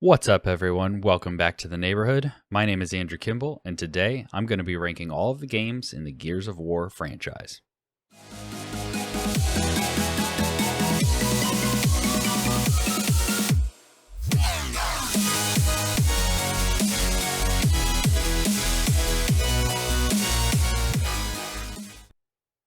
What's up, everyone? Welcome back to the neighborhood. My name is Andrew Kimball, and today I'm going to be ranking all of the games in the Gears of War franchise.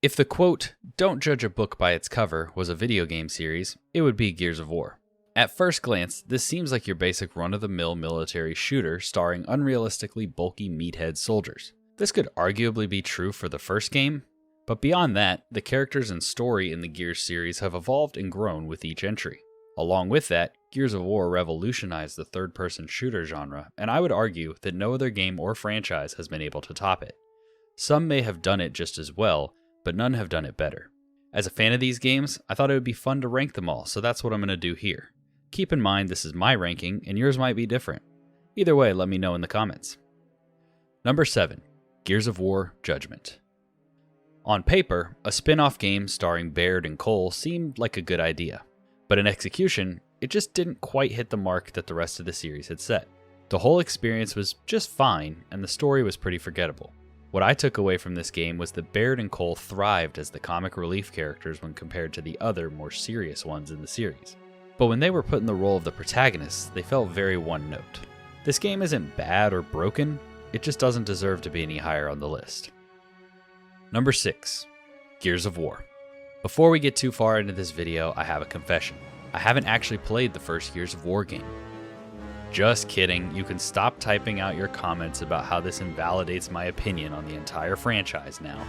If the quote, "Don't judge a book by its cover," was a video game series, it would be Gears of War. At first glance, this seems like your basic run-of-the-mill military shooter starring unrealistically bulky meathead soldiers. This could arguably be true for the first game, but beyond that, the characters and story in the Gears series have evolved and grown with each entry. Along with that, Gears of War revolutionized the third-person shooter genre, and I would argue that no other game or franchise has been able to top it. Some may have done it just as well, but none have done it better. As a fan of these games, I thought it would be fun to rank them all, so that's what I'm going to do here. Keep in mind this is my ranking, and yours might be different. Either way, let me know in the comments. Number 7. Gears of War Judgment. On paper, a spin-off game starring Baird and Cole seemed like a good idea, but in execution, it just didn't quite hit the mark that the rest of the series had set. The whole experience was just fine, and the story was pretty forgettable. What I took away from this game was that Baird and Cole thrived as the comic relief characters when compared to the other, more serious ones in the series. But when they were put in the role of the protagonists, they felt very one-note. This game isn't bad or broken, it just doesn't deserve to be any higher on the list. Number 6. Gears of War. Before we get too far into this video, I have a confession. I haven't actually played the first Gears of War game. Just kidding, you can stop typing out your comments about how this invalidates my opinion on the entire franchise now.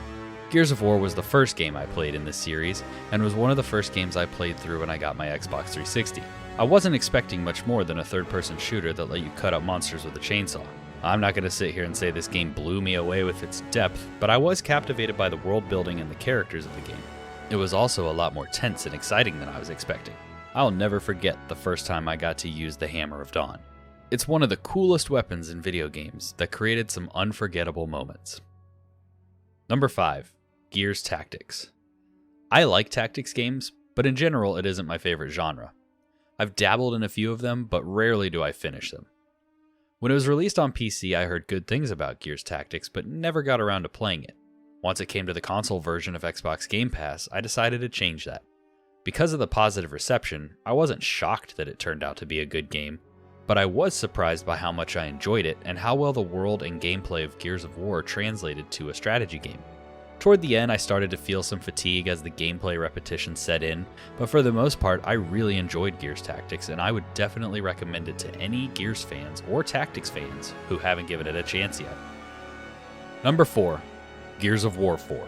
Gears of War was the first game I played in this series, and was one of the first games I played through when I got my Xbox 360. I wasn't expecting much more than a third-person shooter that let you cut up monsters with a chainsaw. I'm not going to sit here and say this game blew me away with its depth, but I was captivated by the world building and the characters of the game. It was also a lot more tense and exciting than I was expecting. I'll never forget the first time I got to use the Hammer of Dawn. It's one of the coolest weapons in video games that created some unforgettable moments. Number 5. Gears Tactics. I like tactics games, but in general it isn't my favorite genre. I've dabbled in a few of them, but rarely do I finish them. When it was released on PC, I heard good things about Gears Tactics, but never got around to playing it. Once it came to the console version of Xbox Game Pass, I decided to change that. Because of the positive reception, I wasn't shocked that it turned out to be a good game, but I was surprised by how much I enjoyed it and how well the world and gameplay of Gears of War translated to a strategy game. Toward the end, I started to feel some fatigue as the gameplay repetition set in, but for the most part, I really enjoyed Gears Tactics, and I would definitely recommend it to any Gears fans or Tactics fans who haven't given it a chance yet. Number 4. Gears of War 4.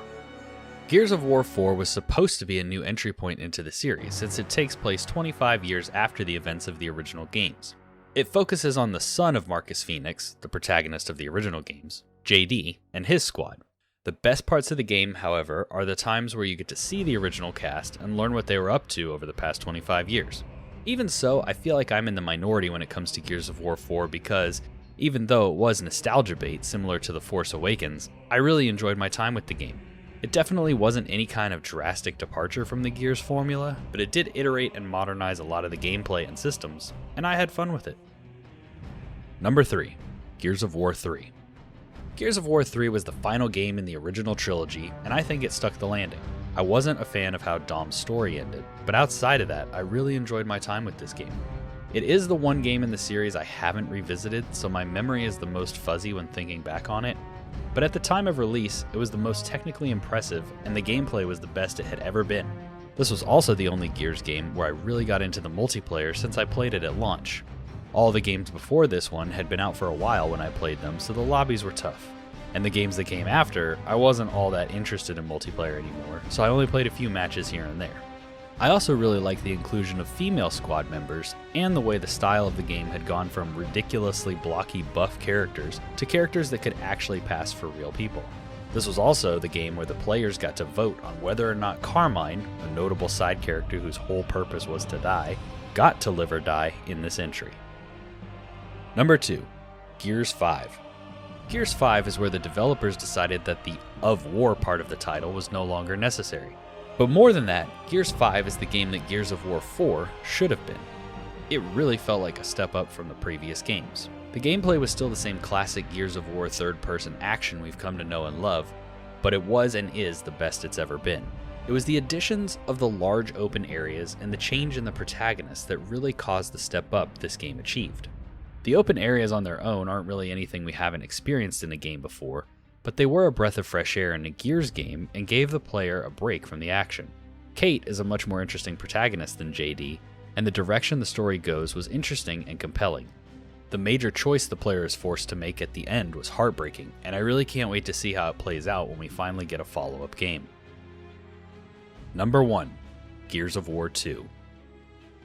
Gears of War 4 was supposed to be a new entry point into the series, since it takes place 25 years after the events of the original games. It focuses on the son of Marcus Phoenix, the protagonist of the original games, JD, and his squad. The best parts of the game, however, are the times where you get to see the original cast and learn what they were up to over the past 25 years. Even so, I feel like I'm in the minority when it comes to Gears of War 4 because, even though it was nostalgia bait similar to The Force Awakens, I really enjoyed my time with the game. It definitely wasn't any kind of drastic departure from the Gears formula, but it did iterate and modernize a lot of the gameplay and systems, and I had fun with it. Number 3. Gears of War 3. Gears of War 3 was the final game in the original trilogy, and I think it stuck the landing. I wasn't a fan of how Dom's story ended, but outside of that, I really enjoyed my time with this game. It is the one game in the series I haven't revisited, so my memory is the most fuzzy when thinking back on it, but at the time of release, it was the most technically impressive, and the gameplay was the best it had ever been. This was also the only Gears game where I really got into the multiplayer since I played it at launch. All the games before this one had been out for a while when I played them, so the lobbies were tough. And the games that came after, I wasn't all that interested in multiplayer anymore, so I only played a few matches here and there. I also really liked the inclusion of female squad members, and the way the style of the game had gone from ridiculously blocky buff characters to characters that could actually pass for real people. This was also the game where the players got to vote on whether or not Carmine, a notable side character whose whole purpose was to die, got to live or die in this entry. Number 2. Gears 5. Gears 5 is where the developers decided that the of War part of the title was no longer necessary. But more than that, Gears 5 is the game that Gears of War 4 should have been. it really felt like a step up from the previous games. The gameplay was still the same classic Gears of War third-person action we've come to know and love, but it was and is the best it's ever been. It was the additions of the large open areas and the change in the protagonist that really caused the step up this game achieved. The open areas on their own aren't really anything we haven't experienced in a game before, but they were a breath of fresh air in a Gears game and gave the player a break from the action. Kate is a much more interesting protagonist than JD, and the direction the story goes was interesting and compelling. The major choice the player is forced to make at the end was heartbreaking, and I really can't wait to see how it plays out when we finally get a follow-up game. Number 1. Gears of War 2.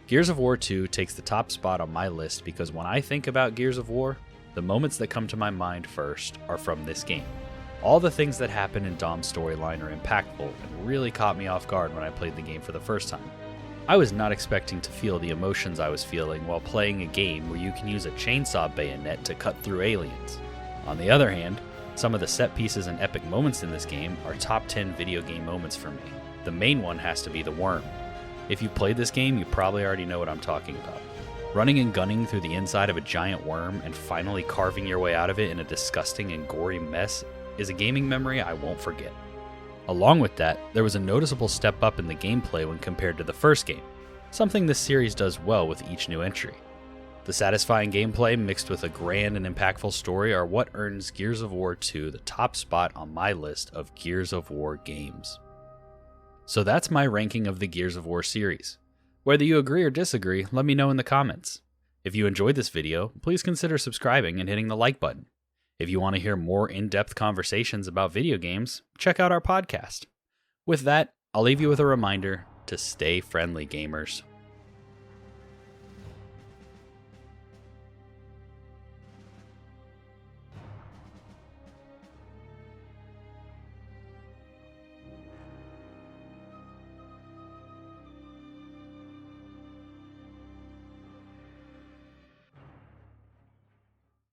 Gears of War 2 takes the top spot on my list because when I think about Gears of War, the moments that come to my mind first are from this game. All the things that happen in Dom's storyline are impactful and really caught me off guard when I played the game for the first time. I was not expecting to feel the emotions I was feeling while playing a game where you can use a chainsaw bayonet to cut through aliens. On the other hand, some of the set pieces and epic moments in this game are top 10 video game moments for me. The main one has to be the worm. If you've played this game, you probably already know what I'm talking about. Running and gunning through the inside of a giant worm and finally carving your way out of it in a disgusting and gory mess is a gaming memory I won't forget. Along with that, there was a noticeable step up in the gameplay when compared to the first game, something this series does well with each new entry. The satisfying gameplay mixed with a grand and impactful story are what earns Gears of War 2 the top spot on my list of Gears of War games. So that's my ranking of the Gears of War series. Whether you agree or disagree, let me know in the comments. If you enjoyed this video, please consider subscribing and hitting the like button. If you want to hear more in-depth conversations about video games, check out our podcast. With that, I'll leave you with a reminder to stay friendly, gamers.